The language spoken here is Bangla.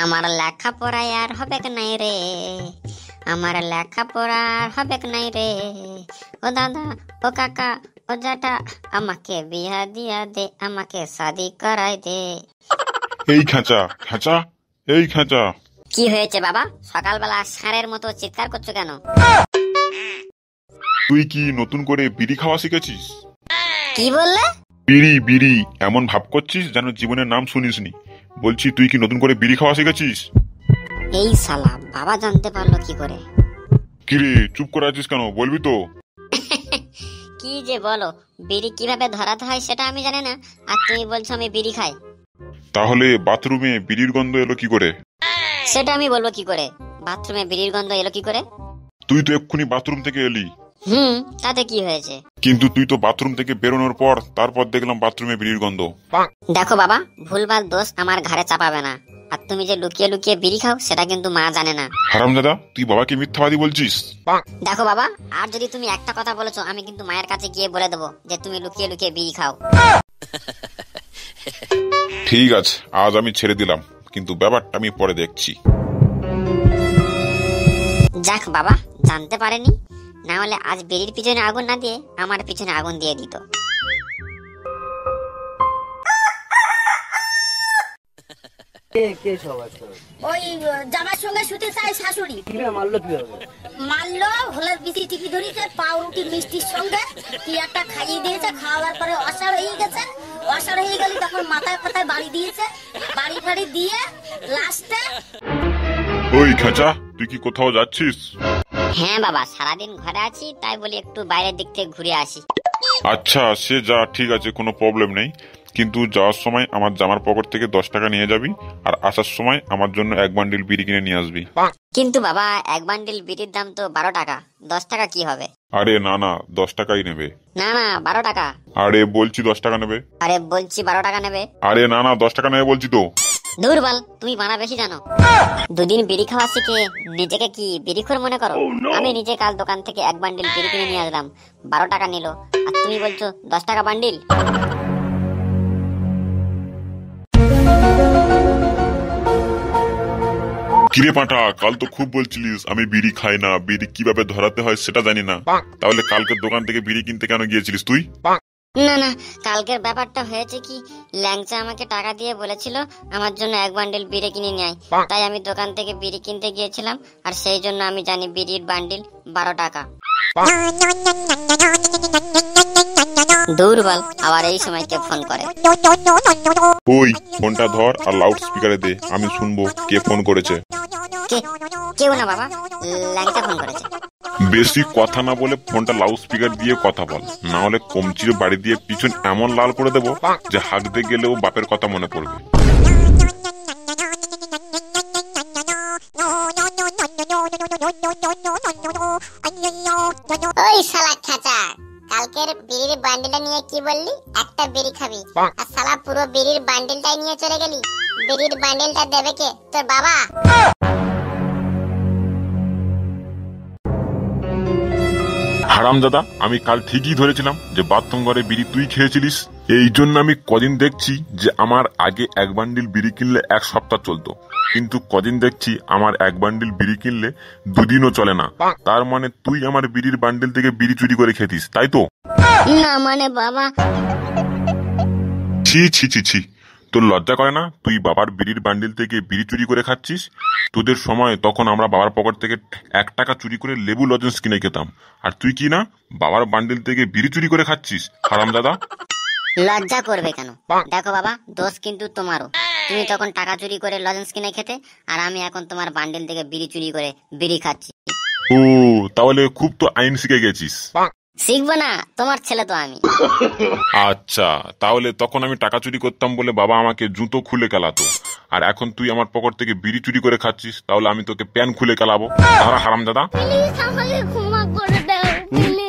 আমার লেখাপড়ায় আর হবে নাই রে, আমার লেখাপড়া আর হবে নাই রে। ও দাদা, ও কাকা, ও জ্যাঠা, আমাকে বিয়া দিয়া দে, আমাকে শাদি করাই দে। এই খেঁচা খেঁচা, এই খেঁচা, কি হয়েছে বাবা? সকালবেলা ষাঁড়ের মতো চিৎকার করছো কেন? তুই কি নতুন করে বিড়ি খাওয়া শিখেছিস? কি বললে? বিড়ি বিড়ি, এমন ভাব করছিস যেন জীবনের নাম শুনিসনি। বলছি তুই কি নতুন করে বিড়ি খাওয়া শিখেছিস? এই শালা বাবা জানতে পারলো কি করে? কিরে চুপ করে আছিস কেন, বলবি তো? কি যে বলো, বিড়ি কিভাবে ধরাতে হয় সেটা আমি জানি না, আর তুমি বলছো আমি বিড়ি খাই। তাহলে বাথরুমে বিড়ির গন্ধ এলো কি করে? সেটা আমি বলবো কি করে? বাথরুমে বিড়ির গন্ধ এলো কি করে? তুই তো এক্ষুনি বাথরুম থেকে এলি। তাতে কি হয়েছে? কিন্তু তুই তো বাথরুম থেকে বেরোনোর পর তারপর দেখলাম বাথরুমে বিড়ির গন্ধ। দেখো বাবা, ভুলভাল দোষ আমার ঘাড়ে চাপাবে না। আর তুমি যে লুকিয়ে লুকিয়ে বিড়ি খাও সেটা কিন্তু মা জানে না। হারামজাদা, তুই বাবাকে মিথ্যাবাদী বলছিস? দেখো বাবা, আর যদি তুমি একটা কথা বলেছো আমি কিন্তু মায়ের কাছে গিয়ে বলে দেবো যে তুমি লুকিয়ে লুকিয়ে বিড়ি খাও। ঠিক আছে, আজ আমি ছেড়ে দিলাম, কিন্তু ব্যাপারটা আমি পরে দেখছি। যাক বাবা, জানতে পারেনি, না হলে আজ বিড়ির পিছনে আগুন না দিয়ে আমার পিছনে আগুন দিয়ে দিত। ওই জামার সঙ্গে শুতে চাই শাশুড়ি। মারলো হলের বিচি টিপি ধরিছে, পাউরুটি মিষ্টির সঙ্গে কি একটা খাইয়ে দিয়েছে। খাওয়ার পরে অসাড় হয়ে গেছে। অসাড় হয়ে গেলে তখন মাথায় ফাতায় বাড়ি দিয়েছে। বাড়ি ফাড়ি দিয়ে লাস্টে। ওই খেঁচা, তুই কি কোথাও যাচ্ছিস? হ্যাঁ বাবা, সারাদিন ঘরে আছি, তাই বলি একটু বাইরের দিক থেকে ঘুরে আসি। আচ্ছা সে যা, ঠিক আছে, কোনো প্রবলেম নেই, কিন্তু যাওয়ার সময় আমার জামার পকেট থেকে 10 টাকা নিয়ে যাবি, আর আসার সময় আমার জন্য 1 বান্ডিল বিড়ি কিনে নিয়ে আসবি। কিন্তু বাবা, 1 বান্ডিল বিড়ির দাম তো 12 টাকা, 10 টাকা কি হবে? আরে না না, 10 টাকাই নেবে। না না, 12 টাকা। আরে বলছি 10 টাকা নেবে। আরে বলছি 12 টাকা নেবে। আরে না না, 10 টাকা নেবে বলছি তো। দুর্বল, তুমি বানা বেশি জানো। দুদিন বিড়ি খাওয়া শিখে নিজেকে কি বিড়িখোর মনে করো? আমি নিজে কাল দোকান থেকে 1 বান্ডিল বিড়ি কিনে নিয়ে আসলাম, 12 টাকা নিল, আর তুমি বলছো 10 টাকা বান্ডিল। কিরে পাঁঠা, কাল তো খুব বলছিলিস আমি বিড়ি খাই না, বিড়ি কিভাবে ধরাতে হয় সেটা জানি না, তাহলে কালকে দোকান থেকে বিড়ি কিনতে কেন গিয়েছিলিস তুই? না না, কালকের ব্যাপারটা হয়েছে কি, ল্যাংচা আমাকে টাকা দিয়ে বলেছিল আমার জন্য 1 বান্ডিল বিড়ি কিনে নিয়ে আয়, তাই আমি দোকান থেকে বিড়ি কিনতে গিয়েছিলাম, আর সেই জন্য আমি জানি বিড়ির বান্ডিল 12 টাকা। দুর্বল, আবার এই সময় কে ফোন করে? ওই ফোনটা ধর আর লাউড স্পিকারে দে, আমি শুনবো কে ফোন করেছে। কেউ না বাবা, ল্যাংচা ফোন করেছে। বেশি কথা না বলে ফোনটা লাউড স্পিকার দিয়ে কথা বল, না হলে কমচির বাড়ি দিয়ে পিছন এমন লাল করে দেবো যে হাঁকতে গেলেও বাপের কথা মনে পড়বে। ওই শালা খাঁচা, কালকের বিড়ির বান্ডিলটা নিয়ে কি বললি? একটা বিড়ি খাবি, আর শালা পুরো বিড়ির বান্ডিলটাই নিয়ে চলে গেলি। বিড়ির বান্ডিলটা দেবে কে? তোর বাবা? হারামজাদা, আমি কাল ঠিকই ধরেছিলাম যে বাথরুম ঘরে বিড়ি তুই খেয়েছিলিস। এই জন্য আমি কদিন দেখছি যে আমার আগে 1 বান্ডিল বিড়ি কিনলে 1 সপ্তাহ চলতো, কিন্তু কদিন দেখছি আমার 1 বান্ডিল বিড়ি কিনলে 2 দিনও চলে না। তার মানে তুই আমার বিড়ির বান্ডিল থেকে বিড়ি চুরি করে খেতিস, তাই তো? না মানে বাবা। ছি ছি ছি ছি, তোর লজ্জা করে না? তুই বাবার বিড়ির বান্ডিল থেকে বিড়ি চুরি করে খাচ্ছিস। তোদের সময় তখন আমরা বাবার পকেট থেকে 1 টাকা চুরি করে লেবু লজেন্স কিনে খেতাম, আর তুই কি না বাবার বান্ডিল থেকে বিড়ি চুরি করে খাচ্ছিস, হারামজাদা। লজ্জা করবে কেন? দেখো বাবা, দোষ কিন্তু তোমারও। তুমি তখন টাকা চুরি করে লজেন্স কিনে খেতে, আর আমি এখন তোমার বান্ডিল থেকে বিড়ি চুরি করে বিড়ি খাচ্ছি। ও, তাহলে খুব তো আইন শিখে গেছিস। শিখবো না, তোমার ছেলে তো আমি। আচ্ছা, তাহলে তখন আমি টাকা চুরি করতাম বলে বাবা আমাকে জুতো খুলে কেলাতো, আর এখন তুই আমার পকেট থেকে বিড়ি চুরি করে খাচ্ছিস, তাহলে আমি তোকে প্যান খুলে কেলাবো। তারা হারামজাদা। প্লিজ আমাকে ক্ষমা করে দাও, প্লিজ।